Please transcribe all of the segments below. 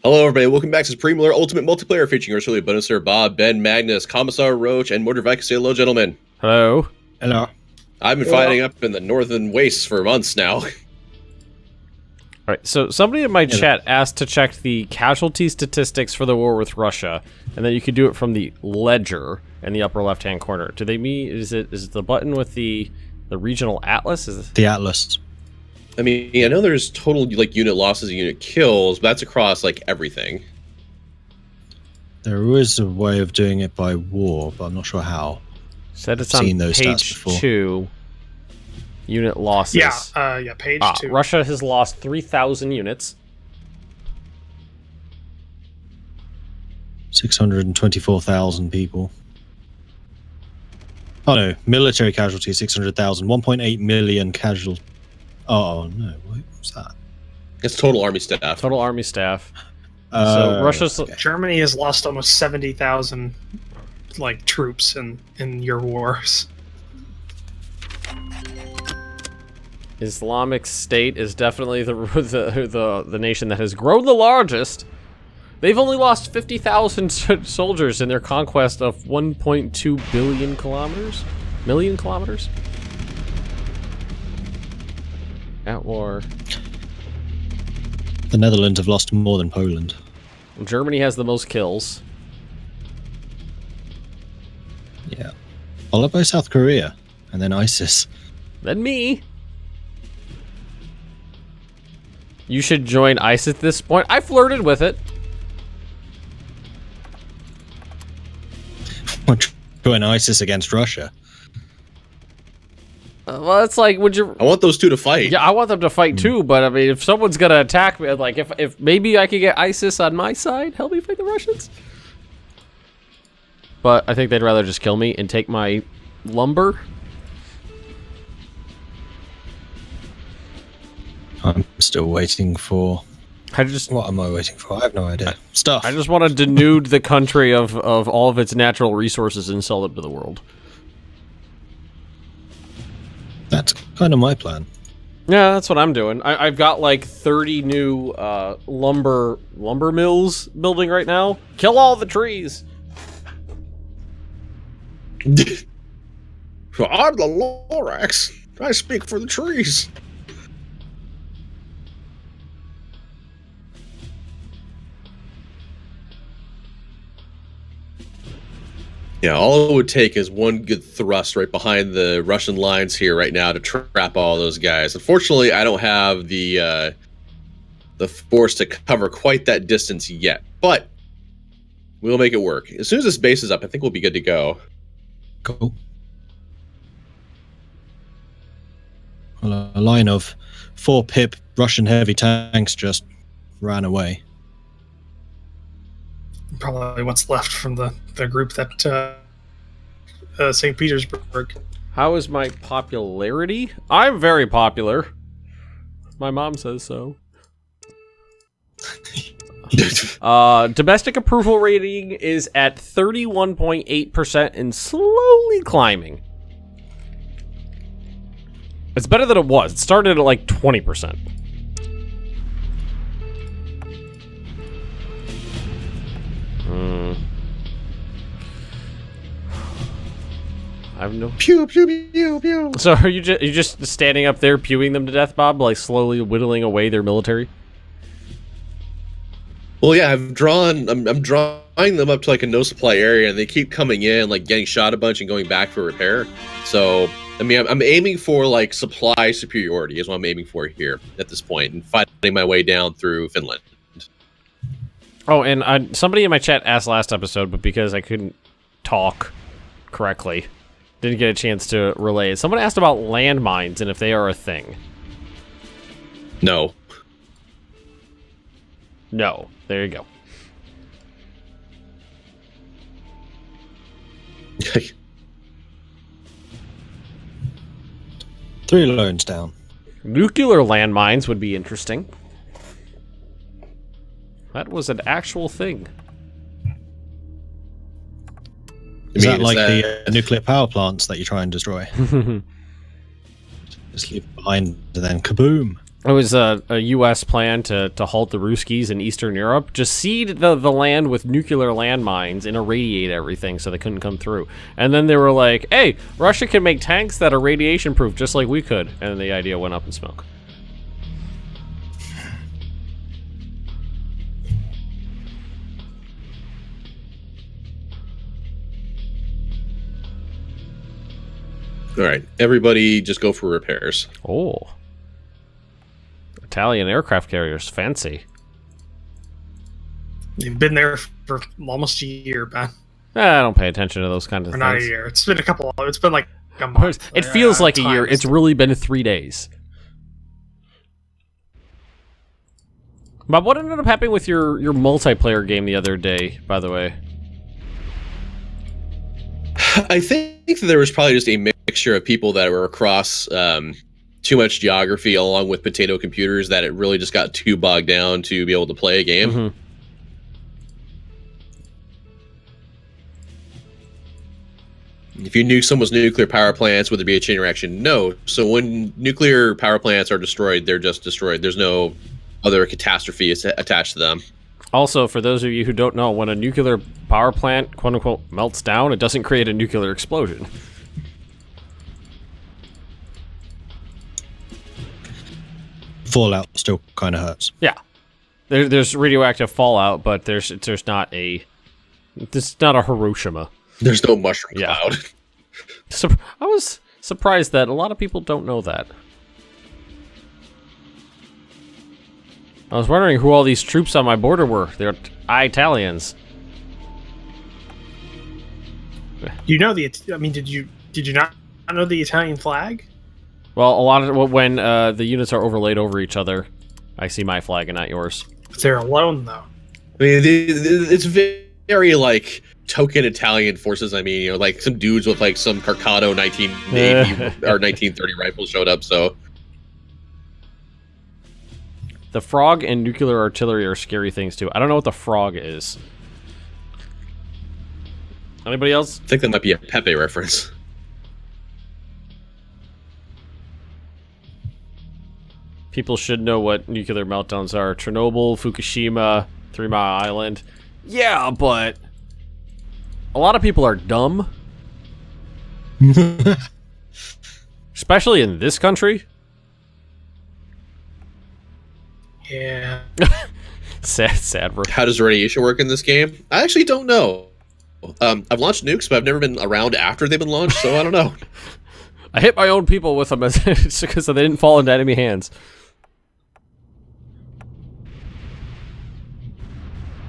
Hello, everybody. Welcome back to Supreme Alert Ultimate Multiplayer featuring yours truly, Bonus Sir Bob, Ben, Magnus, Commissar Roach, and Mortar Viking. Say hello, gentlemen. Hello. Hello. I've been fighting up in the northern wastes for months now. Alright, so somebody in my chat asked to check the casualty statistics for the war with Russia, and then you could do it from the ledger in the upper left-hand corner. Do they mean, is it the button with the regional atlas? Is it? The atlas. I mean, I know there's total unit losses and unit kills, but that's across everything. There is a way of doing it by war, but I'm not sure how. Said it's I've on seen those stats page before. 2. Unit losses. Yeah, page 2. Russia has lost 3,000 units. 624,000 people. Oh no, military casualties 600,000. 1.8 million casual. Oh no, what was that? It's total army staff. Total army staff. So Russia's... okay. Germany has lost almost 70,000 troops in your wars. Islamic State is definitely the nation that has grown the largest. They've only lost 50,000 soldiers in their conquest of 1.2 billion kilometers? Million kilometers? At war. The Netherlands have lost more than Poland. Germany has the most kills. Yeah. Followed by South Korea, and then ISIS. Then me. You should join ISIS at this point. I flirted with it. Join ISIS against Russia. Well, it's like, would you... I want those two to fight. Yeah, I want them to fight too, but I mean, if someone's gonna attack me, if maybe I could get ISIS on my side, help me fight the Russians. But I think they'd rather just kill me and take my lumber. I'm still waiting for... What What am I waiting for? I have no idea. Stuff. I just want to denude the country of all of its natural resources and sell them to the world. That's kind of my plan. Yeah, that's what I'm doing. I've got 30 new lumber mills building right now. Kill all the trees. I'm the Lorax. I speak for the trees. Yeah, all it would take is one good thrust right behind the Russian lines here right now to trap all those guys. Unfortunately, I don't have the force to cover quite that distance yet, but we'll make it work. As soon as this base is up, I think we'll be good to go. Cool. Well, a line of 4 pip Russian heavy tanks just ran away. Probably what's left from the group that St. Petersburg. How is my popularity? I'm very popular. My mom says so. Domestic approval rating is at 31.8% and slowly climbing. It's better than it was. It started at 20%. I have no... Pew, pew, pew, pew. So are you just standing up there pewing them to death, Bob? Slowly whittling away their military? Well, yeah, I'm drawing them up to a no supply area, and they keep coming in, getting shot a bunch and going back for repair. So, I mean, I'm aiming for supply superiority is what I'm aiming for here at this point, and fighting my way down through Finland. Oh, and somebody in my chat asked last episode, but because I couldn't talk correctly, didn't get a chance to relay it. Someone asked about landmines and if they are a thing. No. No. There you go. Three loans down. Nuclear landmines would be interesting. That was an actual thing. Is that the nuclear power plants that you try and destroy? Just leave it behind and then kaboom. It was a U.S. plan to halt the Ruskies in Eastern Europe. Just seed the land with nuclear landmines and irradiate everything so they couldn't come through. And then they were like, hey, Russia can make tanks that are radiation-proof just like we could. And the idea went up in smoke. All right, everybody just go for repairs. Oh. Italian aircraft carriers, fancy. You've been there for almost a year, Ben. I don't pay attention to those kinds of Or things. not a year. It's been it's been like a month. It feels like a year. Time It's really been 3 days. Bob, what ended up happening with your multiplayer game the other day, by the way? I think that there was probably just a mixture of people that were across too much geography along with potato computers that it really just got too bogged down to be able to play a game. Mm-hmm. If you nuke someone's nuclear power plants, would there be a chain reaction? No. So when nuclear power plants are destroyed, they're just destroyed. There's no other catastrophe attached to them. Also, for those of you who don't know, when a nuclear power plant, quote-unquote, melts down, it doesn't create a nuclear explosion. Fallout still kind of hurts. Yeah. There's radioactive fallout, but there's not a Hiroshima. There's no mushroom Yeah. cloud. So I was surprised that a lot of people don't know that. I was wondering who all these troops on my border were. They're Italians. You know I mean, did you not know the Italian flag? Well, a lot of when the units are overlaid over each other, I see my flag and not yours. But they're alone though. I mean, it's very like token Italian forces. I mean, like some dudes with like some Carcano 1980 or 1930 rifles showed up. So the frog and nuclear artillery are scary things too. I don't know what the frog is. Anybody else? I think that might be a Pepe reference. People should know what nuclear meltdowns are. Chernobyl, Fukushima, 3 Mile Island. Yeah, but a lot of people are dumb. Especially in this country. Yeah. Sad. How does radiation work in this game? I actually don't know. I've launched nukes, but I've never been around after they've been launched, so I don't know. I hit my own people with them because they didn't fall into enemy hands.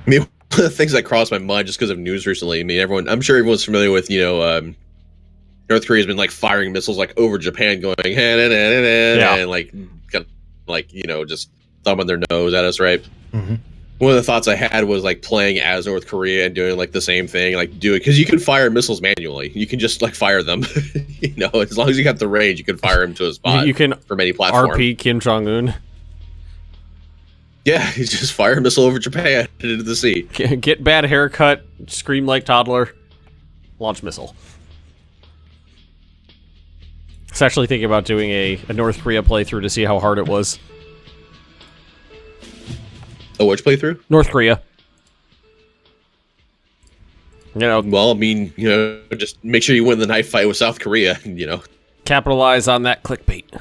I mean, one of the things that crossed my mind just because of news recently. I mean, I'm sure everyone's familiar with, North Korea's been like firing missiles like over Japan, going and like, kind of, like just thumbing their nose at us, right? Mm-hmm. One of the thoughts I had was like playing as North Korea and doing like the same thing, like do it because you can fire missiles manually. You can just like fire them, as long as you have the range, you can fire them to a spot. You can from any platform. RP Kim Jong-un. Yeah, you just fire a missile over Japan into the sea. Get bad haircut, scream like toddler, launch missile. I was actually thinking about doing a North Korea playthrough to see how hard it was. Oh, which playthrough? North Korea. Well, I mean, just make sure you win the knife fight with South Korea, Capitalize on that clickbait.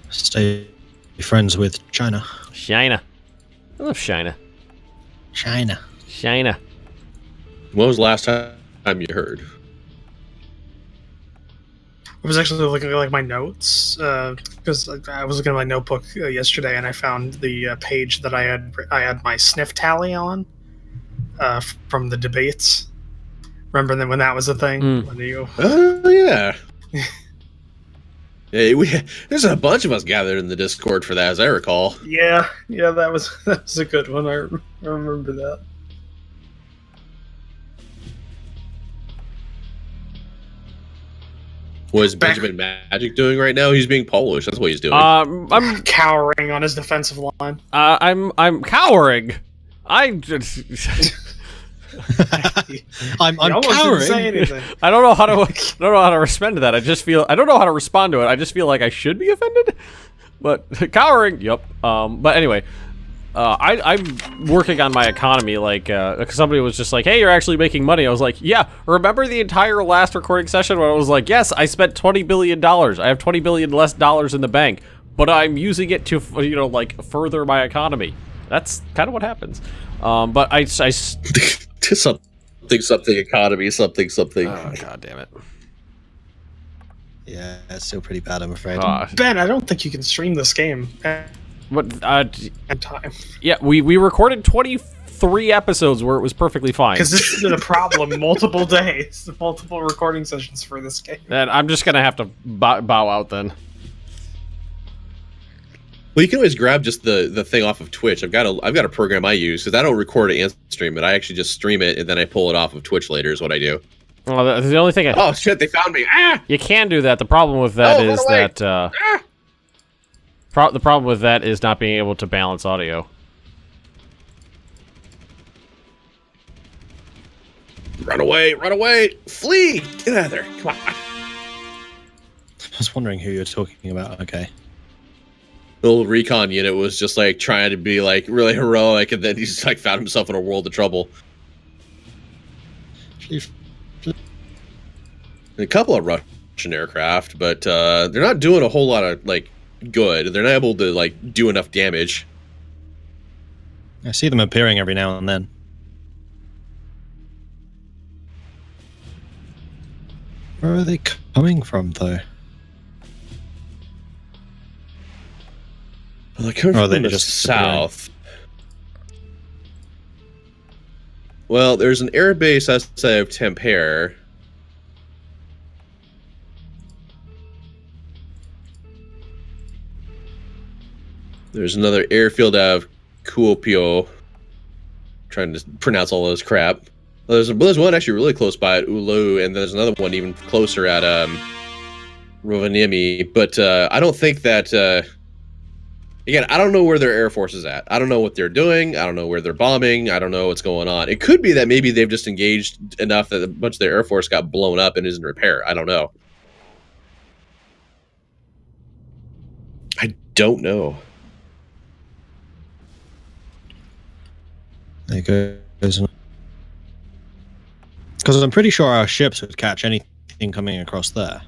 Stay friends with China. China. I love China. China. When was the last time you heard? I was actually looking at like my notes because I was looking at my notebook yesterday, and I found the page that I had my sniff tally on from the debates. Remember when that was a thing? When you... Oh yeah. Yeah, there's a bunch of us gathered in the Discord for that, as I recall. Yeah, that was a good one. I remember that. What is Benjamin Magic doing right now? He's being Polish. That's what he's doing. I'm cowering on his defensive line. I'm cowering. I'm almost cowering. didn't say anything. I don't know how to respond to that. I don't know how to respond to it. I just feel like I should be offended. But cowering, yep. But anyway, I'm working on my economy. Like, somebody was just like, "Hey, you're actually making money." I was like, "Yeah." Remember the entire last recording session when I was like, "Yes, I spent $20 billion. I have $20 billion less dollars in the bank, but I'm using it to, you know, like further my economy." That's kind of what happens. But I something economy, something. Oh, God damn it. Yeah, it's still pretty bad, I'm afraid. Ben, I don't think you can stream this game at What? time. Yeah, we recorded 23 episodes where it was perfectly fine. Because this has been a problem multiple days, multiple recording sessions for this game. And I'm just gonna have to bow out then. Well, you can always grab just the thing off of Twitch. I've got a program I use because I don't record it and stream it. I actually just stream it and then I pull it off of Twitch later. Is what I do. Well, the only thing Oh shit! They found me. Ah! you can do that. The problem with that is run away. that Ah! the problem with that is not being able to balance audio. Run away! Flee! Get out of there! Come on! I was wondering who you're talking about. Okay. The little recon unit was just like trying to be like really heroic, and then he just like found himself in a world of trouble. A couple of Russian aircraft, but they're not doing a whole lot of like good. They're not able to like do enough damage. I see them appearing every now and then. Where are they coming from, though? Well, they're coming Or are from they the just south. Well, there's an air base outside of Tampere. There's another airfield out of Kuopio. Trying to pronounce all those crap. Well, there's one actually really close by at Oulu, and there's another one even closer at Rovaniemi. But I don't think that. Again, I don't know where their air force is at. I don't know what they're doing. I don't know where they're bombing. I don't know what's going on. It could be that maybe they've just engaged enough that a bunch of their air force got blown up and is in repair. I don't know. I don't know. There goes. Because I'm pretty sure our ships would catch anything coming across there.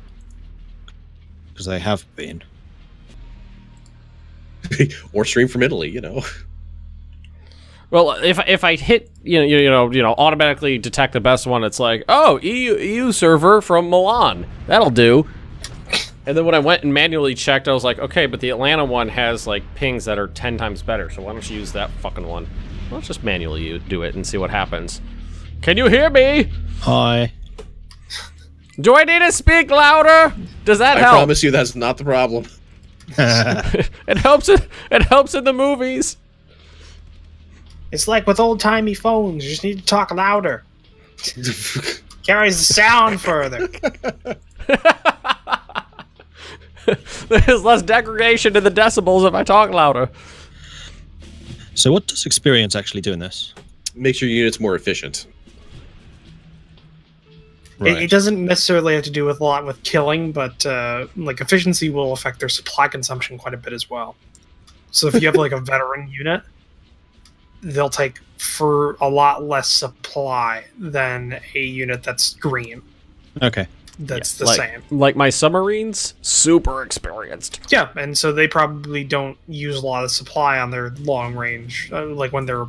Because they have been. Or stream from Italy, you know. Well, if I hit you know automatically detect the best one, it's like, oh, EU server from Milan, that'll do. And then when I went and manually checked, I was like, okay, but the Atlanta one has like pings that are 10 times better, so why don't you use that fucking one? Well, let's just manually do it and see what happens. Can you hear me? Hi. Do I need to speak louder? Does that help? I promise you that's not the problem. It helps in the movies. It's like with old-timey phones. You just need to talk louder. Carries the sound further. There's less degradation in the decibels if I talk louder. So what does experience actually do in this? Makes your units more efficient. Right. It doesn't necessarily have to do with a lot with killing, but like efficiency will affect their supply consumption quite a bit as well. So if you have like a veteran unit, they'll take for a lot less supply than a unit that's green. Okay. That's Yeah, the same. Like my submarines, super experienced. Yeah, and so they probably don't use a lot of supply on their long range, like when they're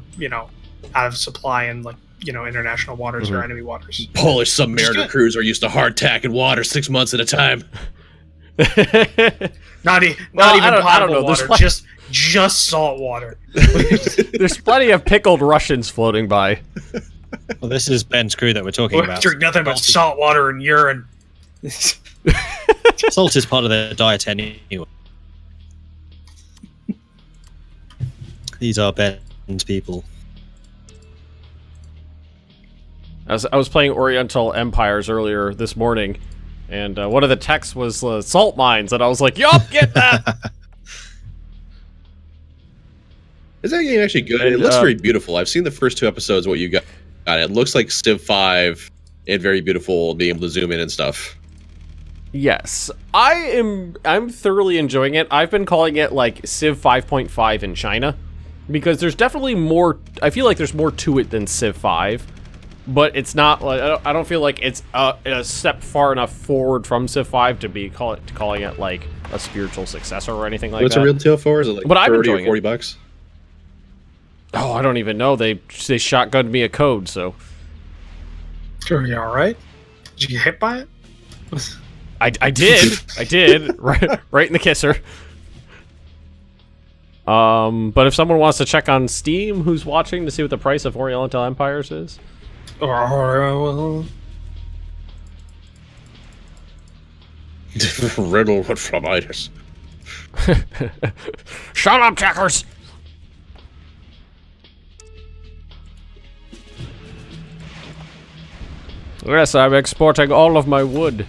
out of supply in like international waters or enemy waters. Polish submariner crews are used to hardtack water 6 months at a time. Not even potable water, just salt water. There's plenty of pickled Russians floating by. Well, this is Ben's crew that we're talking about. Drink nothing but salt water and urine. Salt is part of their diet anyway. These are Ben's people. I was playing Oriental Empires earlier this morning, and one of the texts was salt mines, and I was like, yup, get that! Is that game actually good? It looks very beautiful. I've seen the first 2 episodes of what you got. It looks like Civ 5 and very beautiful, being able to zoom in and stuff. Yes, I'm thoroughly enjoying it. I've been calling it like Civ 5.5 in China because there's definitely more. I feel like there's more to it than Civ 5, but it's not like I don't feel like it's a step far enough forward from Civ 5 to be calling it like a spiritual successor or anything like that. What's a retail for? Is it like But 30 or 40 bucks? Oh, I don't even know. They shotgunned me a code, so Sure, you all right? Did you get hit by it? I did right in the kisser. But if someone wants to check on Steam, who's watching to see what the price of Oriental Empires is, Riddle what from itis. shut up, checkers. Yes, I'm exporting all of my wood.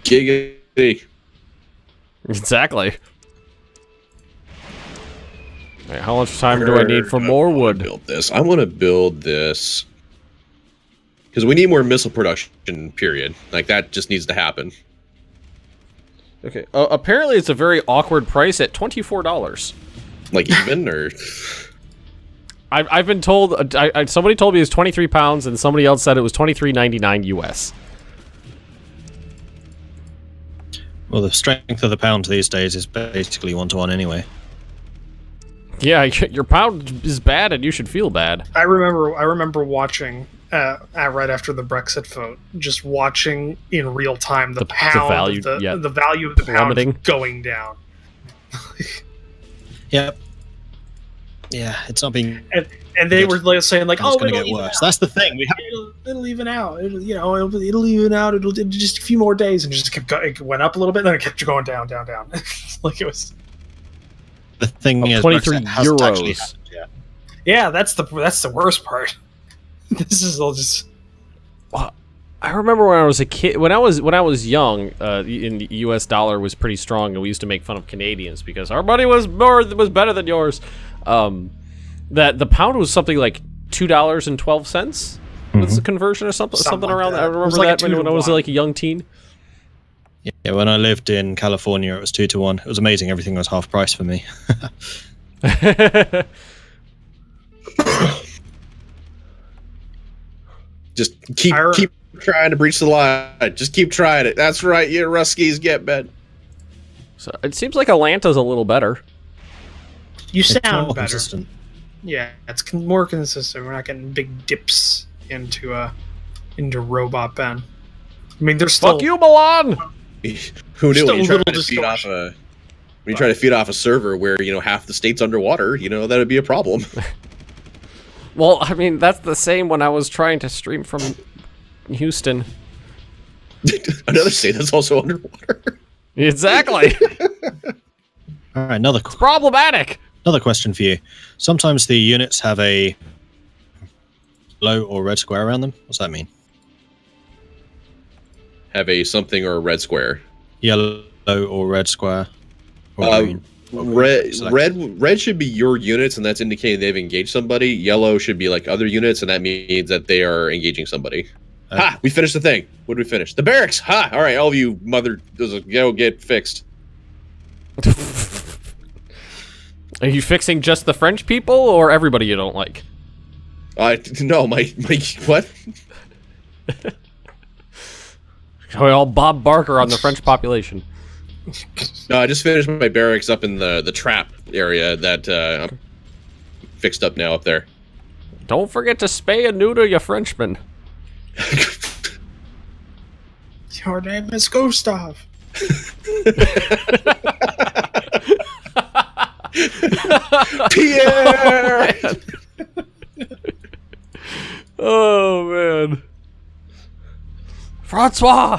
Giggity. Exactly. Right, how much time do I need for more wood? Build this. I want to build this because we need more missile production. Period. Like that just needs to happen. Okay. Apparently, it's a very awkward price at $24. Like even or. I've been told. Somebody told me it was 23 pounds, and somebody else said it was $23.99 US. Well, the strength of the pound these days is basically 1-to-1 anyway. Yeah, your pound is bad, and you should feel bad. I remember watching right after the Brexit vote, just watching in real time the value of the plummeting. pound going down. Yep. Yeah, it's not being. And they were like saying like, it's going to get worse. That's the thing. It'll even out. It'll even out. It'll just a few more days, and just kept it went up a little bit, and then it kept going down. Like it was. The thing is, 23 euros. Yeah, that's the worst part. This is all just. I remember when I was a kid, when I was young, in the U.S. dollar was pretty strong, and we used to make fun of Canadians because our money was better than yours. That the pound was something like $2.12. What's the conversion or something around that? I remember that when I was like a young teen. Yeah, when I lived in California, it was 2-to-1. It was amazing. Everything was half price for me. Just keep trying to breach the line. Just keep trying it. That's right. You Ruskies get bed. So it seems like Atlanta's a little better. You It's sound more better. consistent. Yeah, it's more consistent. We're not getting big dips into Robot Ben. I mean, there's still. Fuck you, Milan! Who knew? When you try little to feed off distortion. when you try to feed off a server where half the state's underwater, that would be a problem. Well, I mean, that's the same when I was trying to stream from Houston. Another state that's also underwater. Exactly. All right, It's problematic. another question for you. Sometimes the units have a yellow or red square around them. What's that mean? Have a something or a red square. Yellow or red square. Or green. Red should be your units, and that's indicating they've engaged somebody. Yellow should be like other units, and that means that they are engaging somebody. Ha! We finished the thing. What did we finish? The barracks! Ha! All right, all of you go get fixed. Are you fixing just the French people or everybody you don't like? No, my what? All Bob Barker on the French population. No, I just finished my barracks up in the trap area that I'm fixed up now up there. Don't forget to spay and neuter your Frenchmen. Your name is Gustav. Pierre! Oh, man. Francois!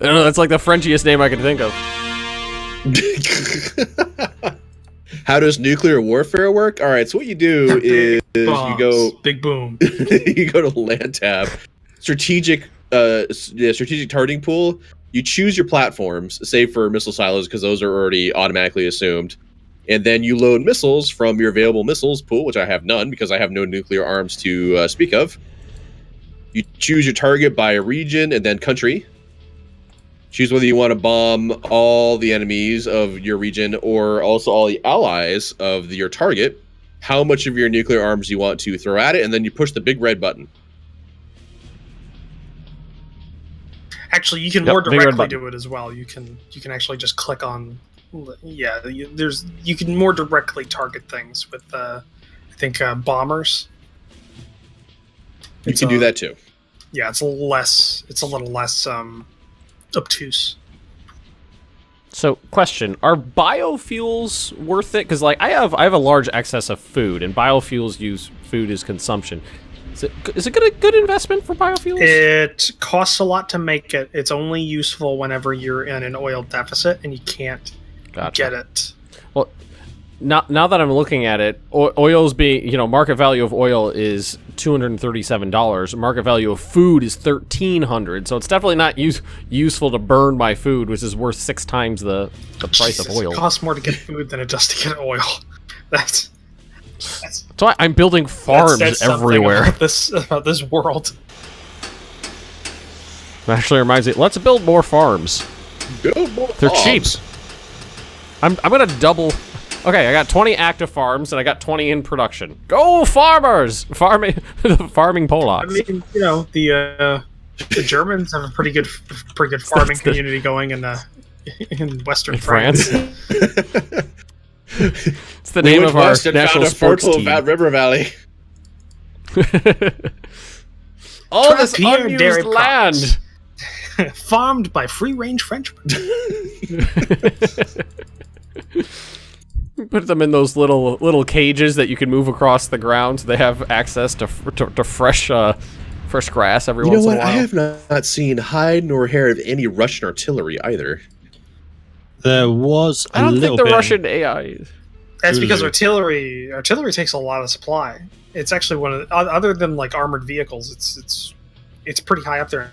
I don't know, that's like the Frenchiest name I can think of. How does nuclear warfare work? All right, so what you do is Bombs. you go Big boom. you go to land tab, strategic targeting pool. You choose your platforms, save for missile silos because those are already automatically assumed, and then you load missiles from your available missiles pool, which I have none because I have no nuclear arms to speak of. You choose your target by region and then country. Choose whether you want to bomb all the enemies of your region or also all the allies of your target, how much of your nuclear arms you want to throw at it, and then you push the big red button. Actually, you can more directly do it as well. You can actually just click on. Yeah, you can more directly target things with I think bombers. You can do that too. Yeah, it's a little less obtuse. So, question: are biofuels worth it? Because like I have a large excess of food, and biofuels use food as consumption. Is it a good investment for biofuels? It costs a lot to make it. It's only useful whenever you're in an oil deficit and you can't get it. Well, now that I'm looking at it, oil's being, market value of oil is $237. Market value of food is $1,300. So it's definitely not useful to burn my food, which is worth 6 times the price of oil. It costs more to get food than it does to get oil. That's why I'm building farms everywhere. About this world. It actually reminds me, let's build more farms. They're cheap. I'm gonna double. Okay, I got 20 active farms and I got 20 in production. Go farmers! Farming Polacks. I mean, the Germans have a pretty good farming community going in Western France. It's the name of our national sports team. River Valley. All this unused land. Farmed by free-range Frenchmen. Put them in those little cages that you can move across the ground. So they have access to fresh grass every once in a while. I have not seen hide nor hair of any Russian artillery either. There was I don't think the Russian AI. That's because artillery takes a lot of supply. It's actually one of the, other than like armored vehicles. It's pretty high up there.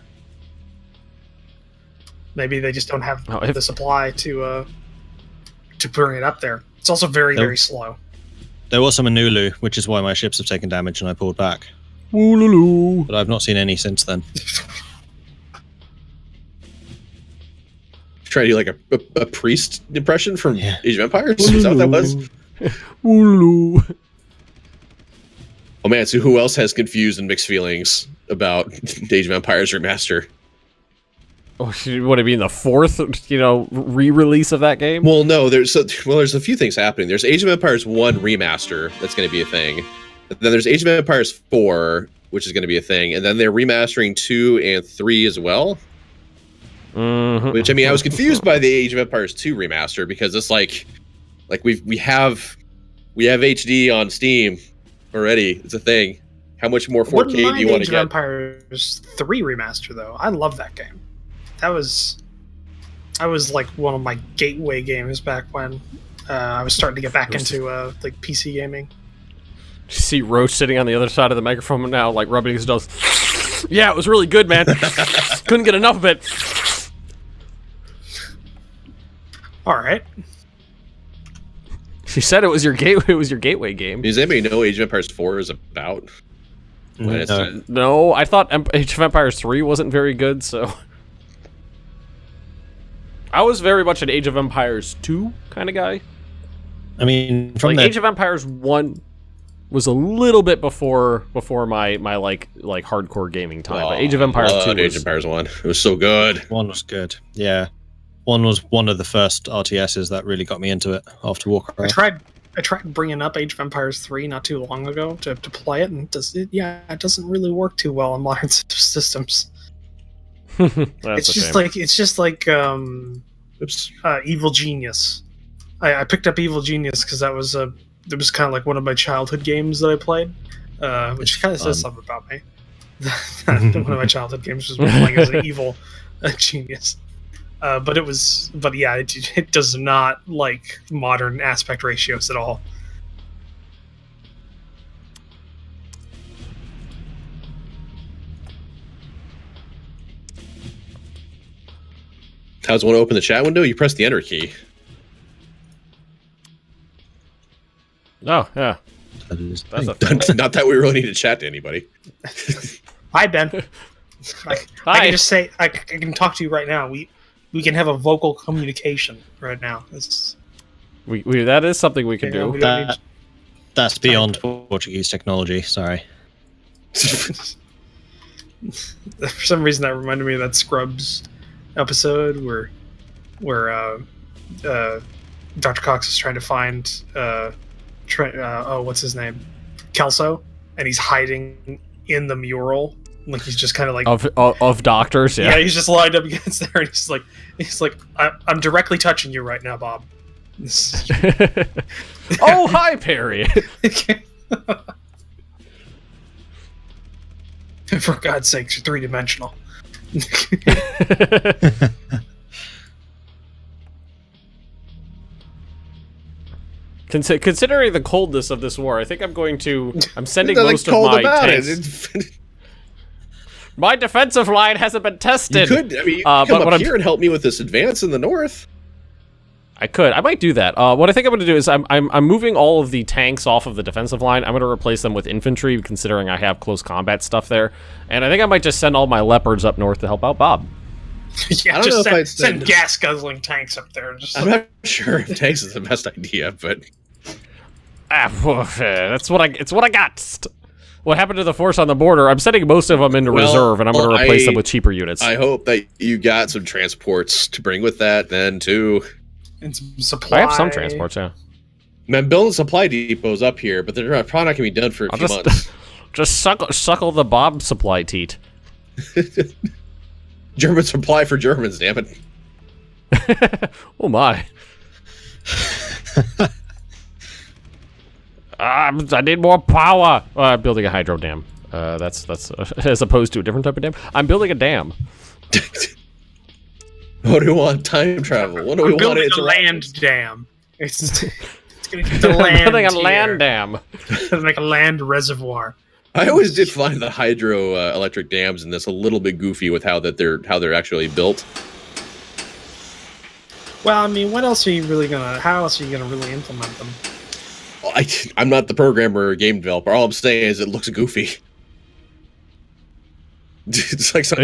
Maybe they just don't have the supply to bring it up there. It's also very slow. There was some in Ulu, which is why my ships have taken damage and I pulled back. Ooh. But I've not seen any since then. Try to do like a priest impression from Age of Empires? Is that what that was? Ooh. Oh man, so who else has confused and mixed feelings about Age of Empires Remaster? Oh, would it be in the 4th, re-release of that game? Well, no, there's a few things happening. There's Age of Empires 1 Remaster, that's going to be a thing. Then there's Age of Empires 4, which is going to be a thing. And then they're remastering 2 and 3 as well. Mm-hmm. Which, I mean, I was confused by the Age of Empires 2 remaster because it's like we have HD on Steam already. It's a thing. How much more 4K do you want to get? Age of Empires 3 remaster though. I love that game. That was like one of my gateway games back when I was starting to get back into like PC gaming. You see Roach sitting on the other side of the microphone now, like rubbing his nose. Yeah, it was really good, man. Couldn't get enough of it. All right. She said it was your gateway. It was your gateway game. Does anybody know Age of Empires 4 is about? No, I thought Age of Empires 3 wasn't very good, so I was very much an Age of Empires 2 kind of guy. I mean, from Age of Empires 1 was a little bit before my like hardcore gaming time. But Age of Empires 2 Age of Empires 1. It was so good. 1 was good. Yeah. 1 was one of the first RTSs that really got me into it after Warcraft. I tried bringing up Age of Empires 3 not too long ago to play it, and it doesn't really work too well on modern systems. It's just like Evil Genius. I picked up Evil Genius because it was kind of like one of my childhood games that I played, which kind of says something about me. One of my childhood games was playing as an evil genius. But it does not like modern aspect ratios at all. How's one open the chat window? You press the enter key. Oh, yeah. That is That's a thing. Not that we really need to chat to anybody. Hi, Ben. I Hi. can just say I can talk to you right now. We can have a vocal communication right now. We that is something we can do. We don't need That's beyond Portuguese technology. Sorry. For some reason, that reminded me of that Scrubs episode where Dr. Cox is trying to find what's his name, Kelso, and he's hiding in the mural, like he's just kind of like of doctors. Yeah, he's just lined up against there, and he's like, I'm directly touching you right now, Bob. Oh, hi, Perry. For God's sake, you're three-dimensional. Considering the coldness of this war, I think I'm sending Nothing most of cold my about tanks. My defensive line hasn't been tested. You could, you could come up here and help me with this advance in the north. I might do that. What I think I'm going to do is I'm moving all of the tanks off of the defensive line. I'm going to replace them with infantry, considering I have close combat stuff there. And I think I might just send all my leopards up north to help out Bob. Yeah, I don't know if I'd send gas guzzling tanks up there. I'm not sure if tanks is the best idea, but it's what I got. What happened to the force on the border? I'm sending most of them into reserve, and I'm going to replace them with cheaper units. I hope that you got some transports to bring with that, then too. And some supply. I have some transports, yeah. Man, building supply depots up here, but they're probably not going to be done for a few months. Just suckle the Bob supply teat. German supply for Germans, damn it. Oh my. I need more power. I'm building a hydro dam. That's as opposed to a different type of dam. I'm building a dam. What do we want? Time travel. What do we want? Building a land dam. It's gonna get the I'm land. building a here. land dam. Like a land reservoir. I always did find the hydro electric dams in this a little bit goofy with how they're actually built. Well, I mean, what else are you really gonna? How else are you gonna really implement them? Well, I'm not the programmer or game developer. All I'm saying is it looks goofy. It's like some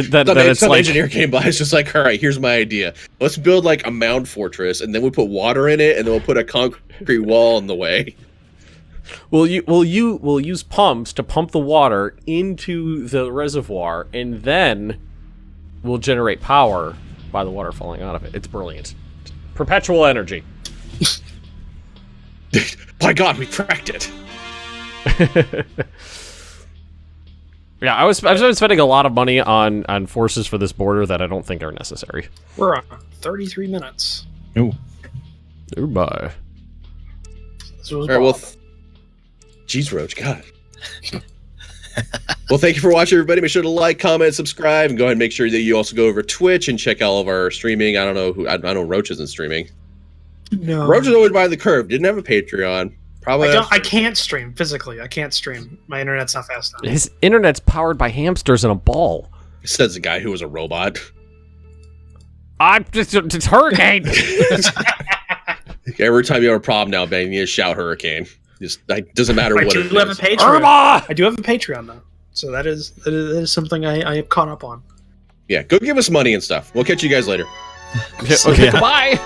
engineer came by. It's just like, all right, here's my idea. Let's build like a mound fortress, and then we put water in it, and then we'll put a concrete wall in the way. We'll use pumps to pump the water into the reservoir, and then we'll generate power by the water falling out of it. It's brilliant. Perpetual energy. By God, we cracked it. Yeah, I've been spending a lot of money on forces for this border that I don't think are necessary. We're on 33 minutes. Oh. Goodbye. All right, well, jeez, Roach, God. Well, thank you for watching, everybody. Make sure to like, comment, subscribe, and go ahead and make sure that you also go over to Twitch and check all of our streaming. I don't know I know Roach isn't streaming. No. Roach is always behind the curve. Didn't have a Patreon. Probably. I can't stream physically. I can't stream. My internet's not fast enough. His internet's powered by hamsters and a ball. Says the guy who was a robot. It's Hurricane. Every time you have a problem now, Ben, you need to shout Hurricane. Just doesn't matter what it is. Have a Patreon. I do have a Patreon though, so that is something I have caught up on. Yeah, go give us money and stuff. We'll catch you guys later. Okay, goodbye.